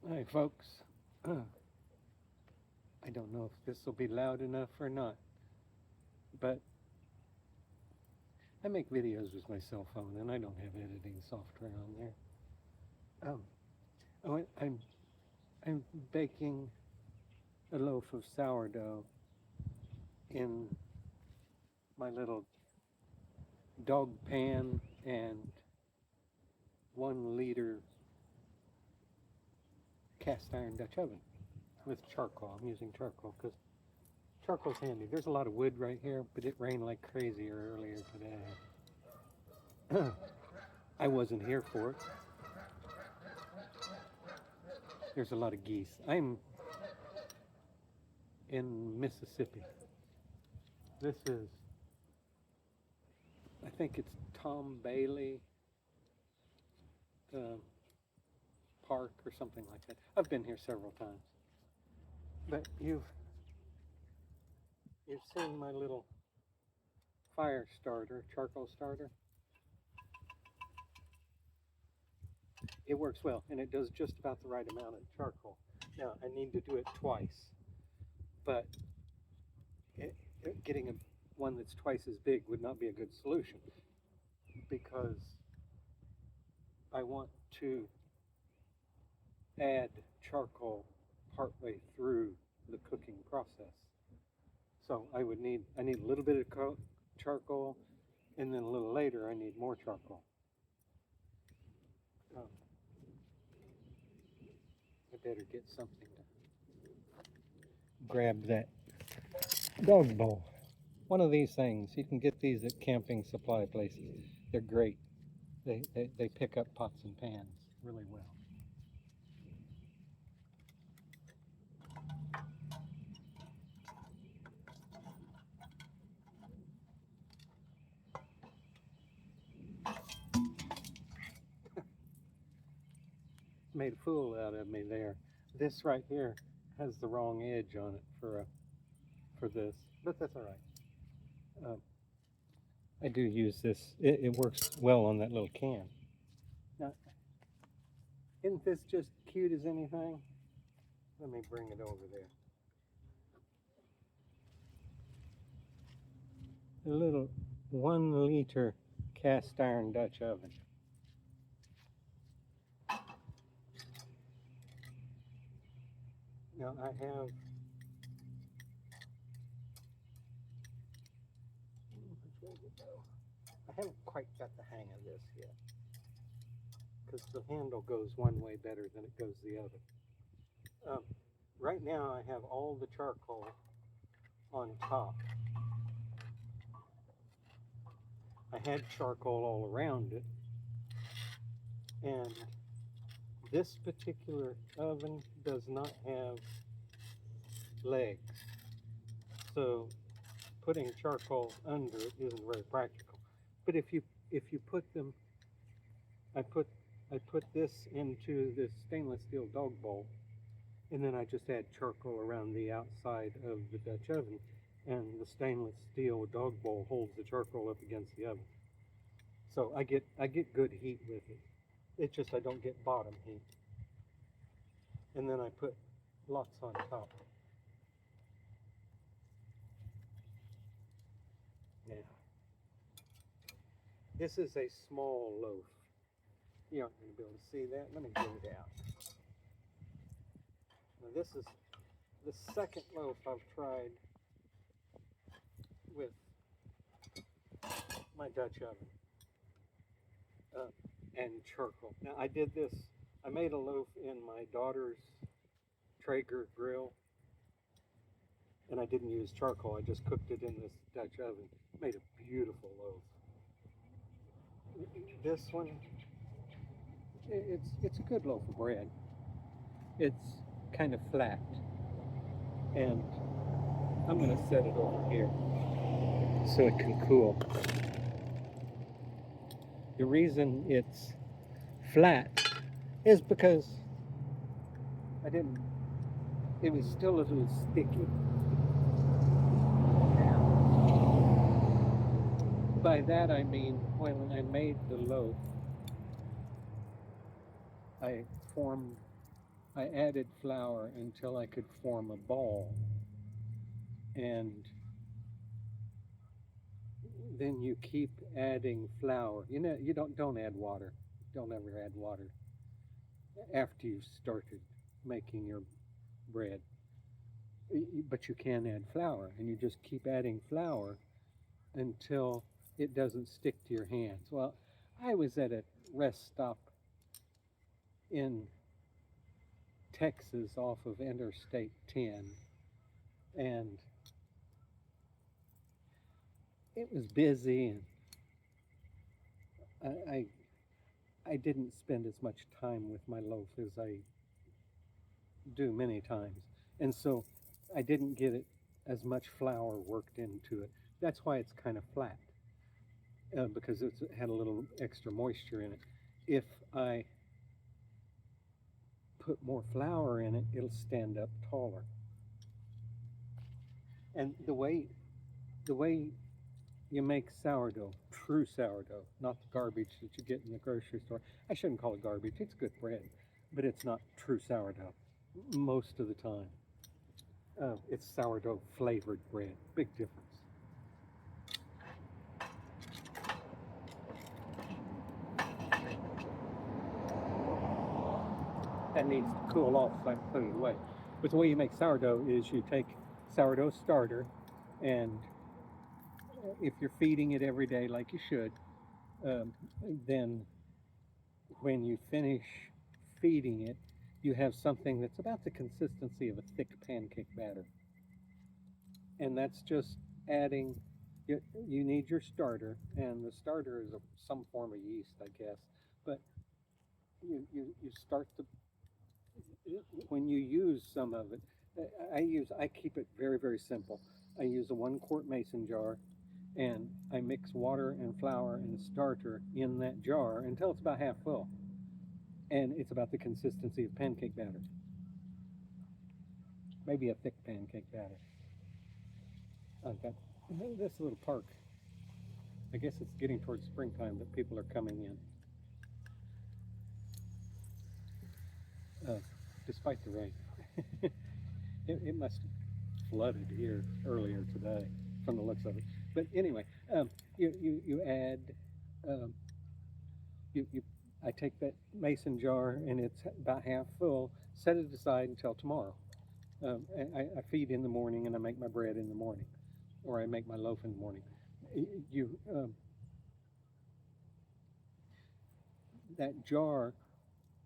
Hi, folks. I don't know if this will be loud enough or not, but I make videos with my cell phone and I don't have editing software on there. Um, I'm baking a loaf of sourdough in my little dog pan and 1 liter cast iron Dutch oven with charcoal. I'm using charcoal because charcoal's handy. There's a lot of wood right here, but it rained like crazy earlier today. I wasn't here for it. There's a lot of geese. I'm in Mississippi. This is, I think it's Tom Bailey uh, Park or something like that. I've been here several times. But you've seen my little fire starter, charcoal starter. It works well, and it does just about the right amount of charcoal. Now, I need to do it twice, but getting one that's twice as big would not be a good solution because I want to add charcoal partway through the cooking process. So I need a little bit of charcoal, and then a little later I need more charcoal. Um, I better get something to grab that dog bowl. One of these things, you can get these at camping supply places. They're great. They pick up pots and pans really well. Made a fool out of me there. This right here has the wrong edge on it for this, but that's all right. I do use this. It works well on that little can. Now, isn't this just cute as anything? Let me bring it over there. A little 1 liter cast iron Dutch oven. Now I haven't quite got the hang of this yet because the handle goes one way better than it goes the other. Right now I have all the charcoal on top. I had charcoal all around it, and this particular oven does not have legs, so putting charcoal under it isn't very practical. But if you put them, I put this into this stainless steel dog bowl, and then I just add charcoal around the outside of the Dutch oven, and the stainless steel dog bowl holds the charcoal up against the oven. So I get good heat with it. It's just I don't get bottom heat. And then I put lots on top. Now, this is a small loaf. You aren't going to be able to see that. Let me get it out. Now this is the second loaf I've tried with my Dutch oven and charcoal. Now I did this. I made a loaf in my daughter's Traeger grill, and I didn't use charcoal. I just cooked it in this Dutch oven. Made a beautiful loaf. This one, it's a good loaf of bread. It's kind of flat, and I'm going to set it over here so it can cool. The reason it's flat is because it was still a little sticky. By that I mean when I made the loaf, I formed I added flour until I could form a ball, and then you keep adding flour. You know, you don't add water. Don't ever add water after you've started making your bread. But you can add flour, and you just keep adding flour until it doesn't stick to your hands. Well, I was at a rest stop in Texas off of Interstate 10, and it was busy, and I, I I didn't spend as much time with my loaf as I do many times, and so I didn't get it as much flour worked into it. That's why it's kind of flat, because it had a little extra moisture in it. If I put more flour in it, it'll stand up taller. And the way you make sourdough, true sourdough, not the garbage that you get in the grocery store. I shouldn't call it garbage. It's good bread, but it's not true sourdough most of the time. It's sourdough flavored bread. Big difference. That needs to cool off so I can put it away. But the way you make sourdough is you take sourdough starter, and if you're feeding it every day like you should, um, then when you finish feeding it, you have something that's about the consistency of a thick pancake batter. And that's just adding, you need your starter, and the starter is some form of yeast, I guess. But you start the, when you use some of it, I keep it very, very simple. I use a 1 quart mason jar, and I mix water and flour and starter in that jar until it's about half full. And it's about the consistency of pancake batter, maybe a thick pancake batter. I've got this little park. I guess it's getting towards springtime that people are coming in, despite the rain. It must have flooded here earlier today from the looks of it. But anyway, you add, um, you I take that mason jar and it's about half full. Set it aside until tomorrow. I feed in the morning, and I make my bread in the morning, or I make my loaf in the morning. You That jar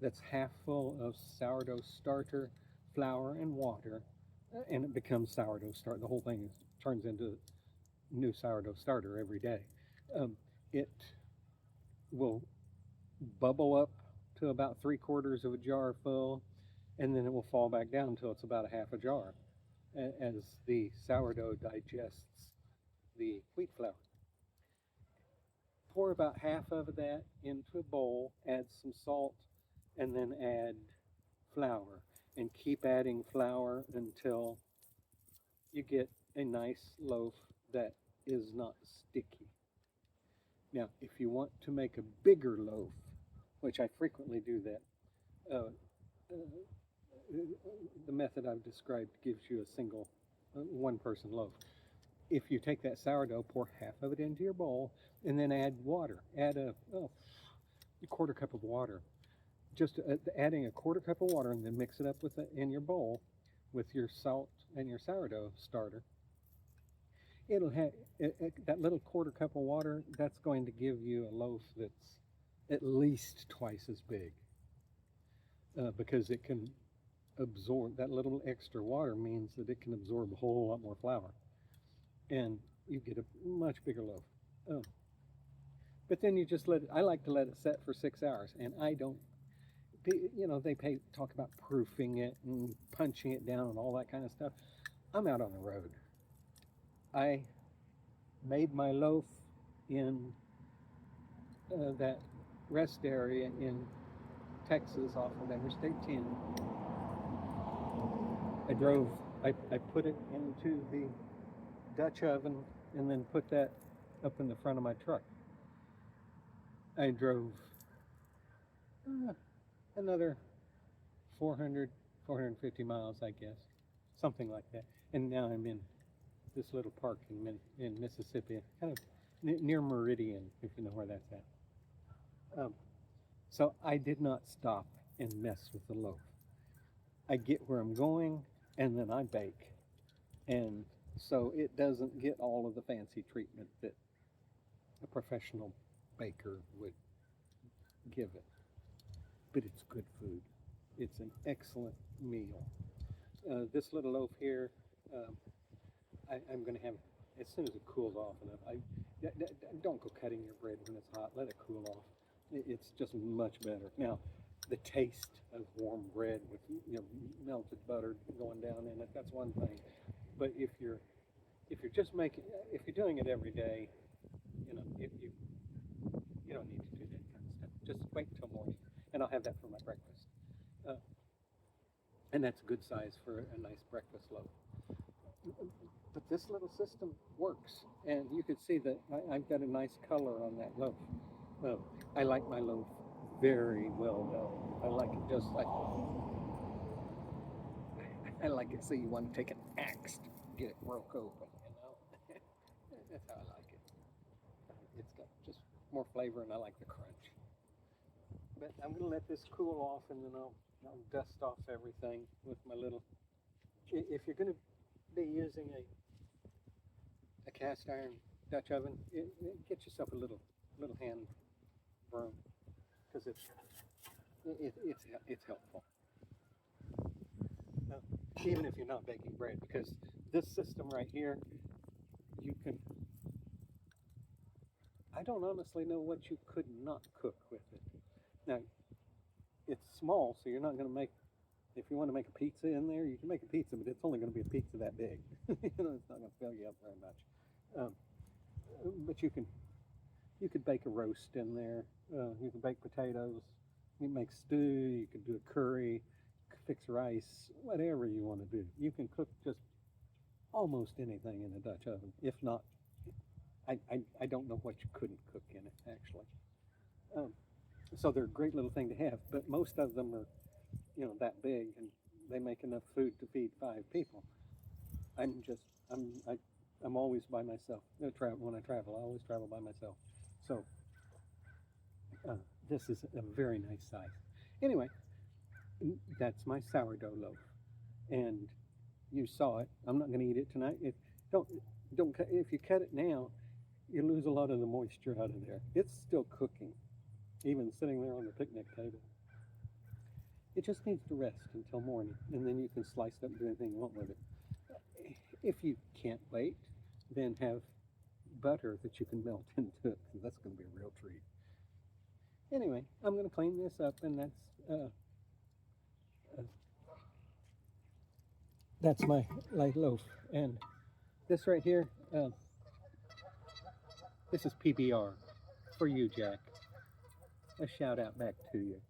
that's half full of sourdough starter, flour, and water, and it becomes sourdough starter. The whole thing turns into new sourdough starter every day. It will bubble up to about 3/4 of a jar full, and then it will fall back down until it's about a half a jar as the sourdough digests the wheat flour. Pour about half of that into a bowl, add some salt, and then add flour. And keep adding flour until you get a nice loaf that is not sticky. Now, if you want to make a bigger loaf, which I frequently do that, uh, the method I've described gives you a single 1 person loaf. If you take that sourdough, pour half of it into your bowl, and then add water. Add a 1/4 cup of water. Just adding a 1/4 cup of water, and then mix it up with in your bowl with your salt and your sourdough starter. It'll have that little 1/4 cup of water. That's going to give you a loaf that's at least twice as big, because it can absorb that little extra water. Means that it can absorb a whole lot more flour, and you get a much bigger loaf. Oh. But then you just let it. I like to let it set for 6 hours, and I don't. They talk about proofing it and punching it down and all that kind of stuff. I'm out on the road. I made my loaf in that rest area in Texas off of Interstate 10. I put it into the Dutch oven and then put that up in the front of my truck. I drove another 400, 450 miles, I guess, something like that. And now I'm in this little park in Mississippi, kind of near Meridian, if you know where that's at. So I did not stop and mess with the loaf. I get where I'm going, and then I bake. And so it doesn't get all of the fancy treatment that a professional baker would give it. But it's good food. It's an excellent meal. This little loaf here, I'm going to have, as soon as it cools off enough, don't go cutting your bread when it's hot. Let it cool off. It's just much better. Now, the taste of warm bread with melted butter going down in it, that's one thing. But if you're doing it every day, you don't need to do that kind of stuff. Just wait until morning, and I'll have that for my breakfast. And that's a good size for a nice breakfast loaf. But this little system works, and you can see that I've got a nice color on that loaf. I like my loaf very well done. I like it just like, I like it so you want to take an axe to get it broke open, That's how I like it. It's got just more flavor, and I like the crunch. But I'm going to let this cool off, and then I'll dust off everything with my little, if you're going to be using a cast iron Dutch oven, get yourself a little hand broom, because it's helpful. Even if you're not baking bread, because this system right here, you can, I don't honestly know what you could not cook with it. Now, it's small, so you're not going to make, if you want to make a pizza in there, you can make a pizza, but it's only going to be a pizza that big. It's not going to fill you up very much. But you could bake a roast in there. You can bake potatoes. You can make stew. You could do a curry, fix rice, whatever you want to do. You can cook just almost anything in a Dutch oven. If not, I don't know what you couldn't cook in it, actually. So they're a great little thing to have, but most of them are, that big, and they make enough food to feed 5 people. I'm always by myself. When I travel, I always travel by myself. So this is a very nice size. Anyway, that's my sourdough loaf, and you saw it. I'm not going to eat it tonight. Don't cut. If you cut it now, you lose a lot of the moisture out of there. It's still cooking, even sitting there on the picnic table. It just needs to rest until morning, and then you can slice it up and do anything you want with it. If you can't wait, then have butter that you can melt into it, because that's going to be a real treat. Anyway, I'm going to clean this up, and that's my light loaf. And this right here, this is PBR for you, Jack. A shout out back to you.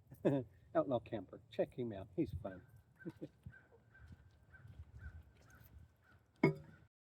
Outlaw Camper. Check him out. He's fun.